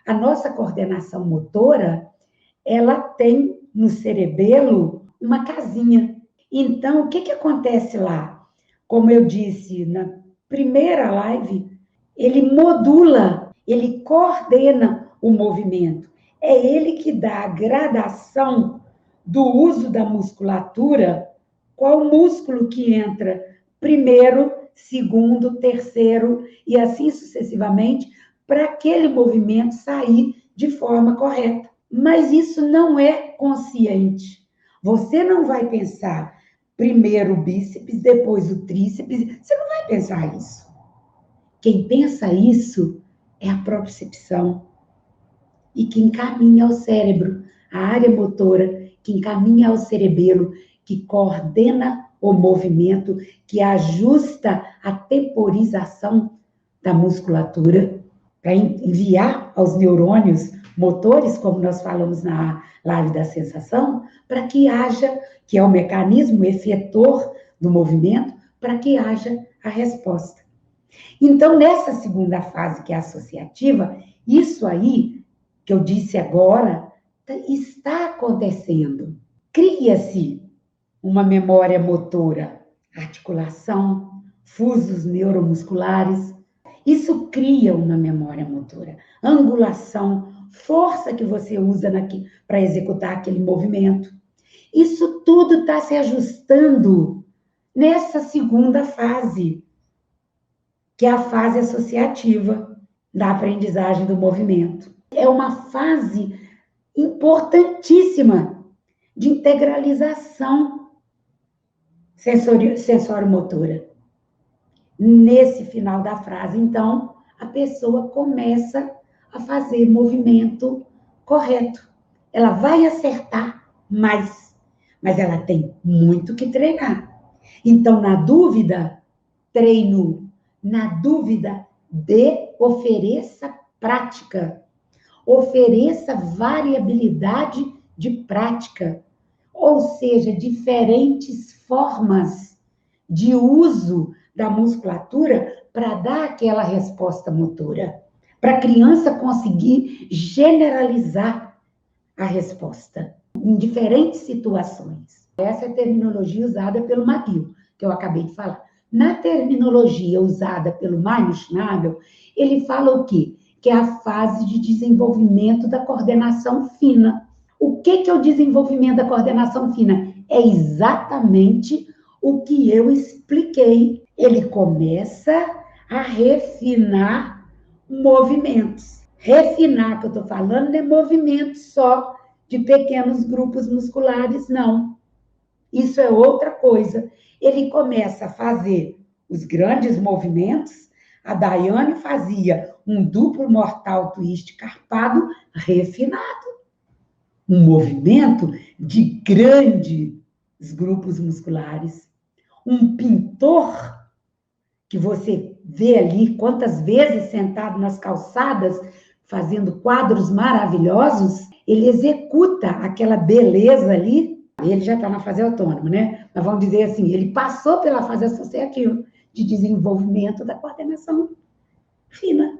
A nossa coordenação motora, ela tem no cerebelo uma casinha. Então, o que acontece lá? Como eu disse na primeira live, ele modula, ele coordena o movimento. É ele que dá a gradação do uso da musculatura, qual músculo que entra primeiro, segundo, terceiro e assim sucessivamente, para aquele movimento sair de forma correta. Mas isso não é consciente. Você não vai pensar primeiro o bíceps, depois o tríceps. Você não vai pensar isso. Quem pensa isso é a propriocepção. E que encaminha ao cérebro, a área motora, que encaminha ao cerebelo, que coordena o movimento, que ajusta a temporização da musculatura, para enviar aos neurônios motores, como nós falamos na live da sensação, para que haja, que é o mecanismo efetor do movimento, para que haja a resposta. Então, nessa segunda fase, que é associativa, isso aí, que eu disse agora, está acontecendo. Cria-se uma memória motora, articulação, fusos neuromusculares. Isso cria uma memória motora. Angulação, força que você usa para executar aquele movimento. Isso tudo está se ajustando nessa segunda fase, que é a fase associativa da aprendizagem do movimento. É uma fase importantíssima de integralização sensório-motora. Nesse final da frase, então, a pessoa começa a fazer movimento correto. Ela vai acertar mais, mas ela tem muito que treinar. Então, na dúvida, treino. Na dúvida, ofereça prática. Ofereça variabilidade de prática, ou seja, diferentes formas de uso da musculatura para dar aquela resposta motora, para a criança conseguir generalizar a resposta em diferentes situações. Essa é a terminologia usada pelo McGill, que eu acabei de falar. Na terminologia usada pelo Maynard Schnabel, ele fala o quê? Que é a fase de desenvolvimento da coordenação fina. O que é o desenvolvimento da coordenação fina? É exatamente o que eu expliquei. Ele começa a refinar movimentos. Refinar, que eu estou falando, não é movimento só de pequenos grupos musculares, não. Isso é outra coisa. Ele começa a fazer os grandes movimentos. A Daiane fazia um duplo mortal twist carpado refinado. Um movimento de grandes grupos musculares. Um pintor, que você vê ali quantas vezes sentado nas calçadas, fazendo quadros maravilhosos, ele executa aquela beleza ali. Ele já está na fase autônoma, né? Mas vamos dizer assim, ele passou pela fase associativa de desenvolvimento da coordenação fina.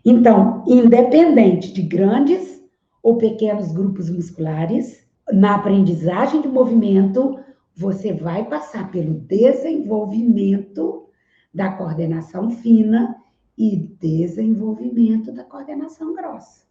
Então, independente de grandes ou pequenos grupos musculares, na aprendizagem de movimento, você vai passar pelo desenvolvimento da coordenação fina e desenvolvimento da coordenação grossa.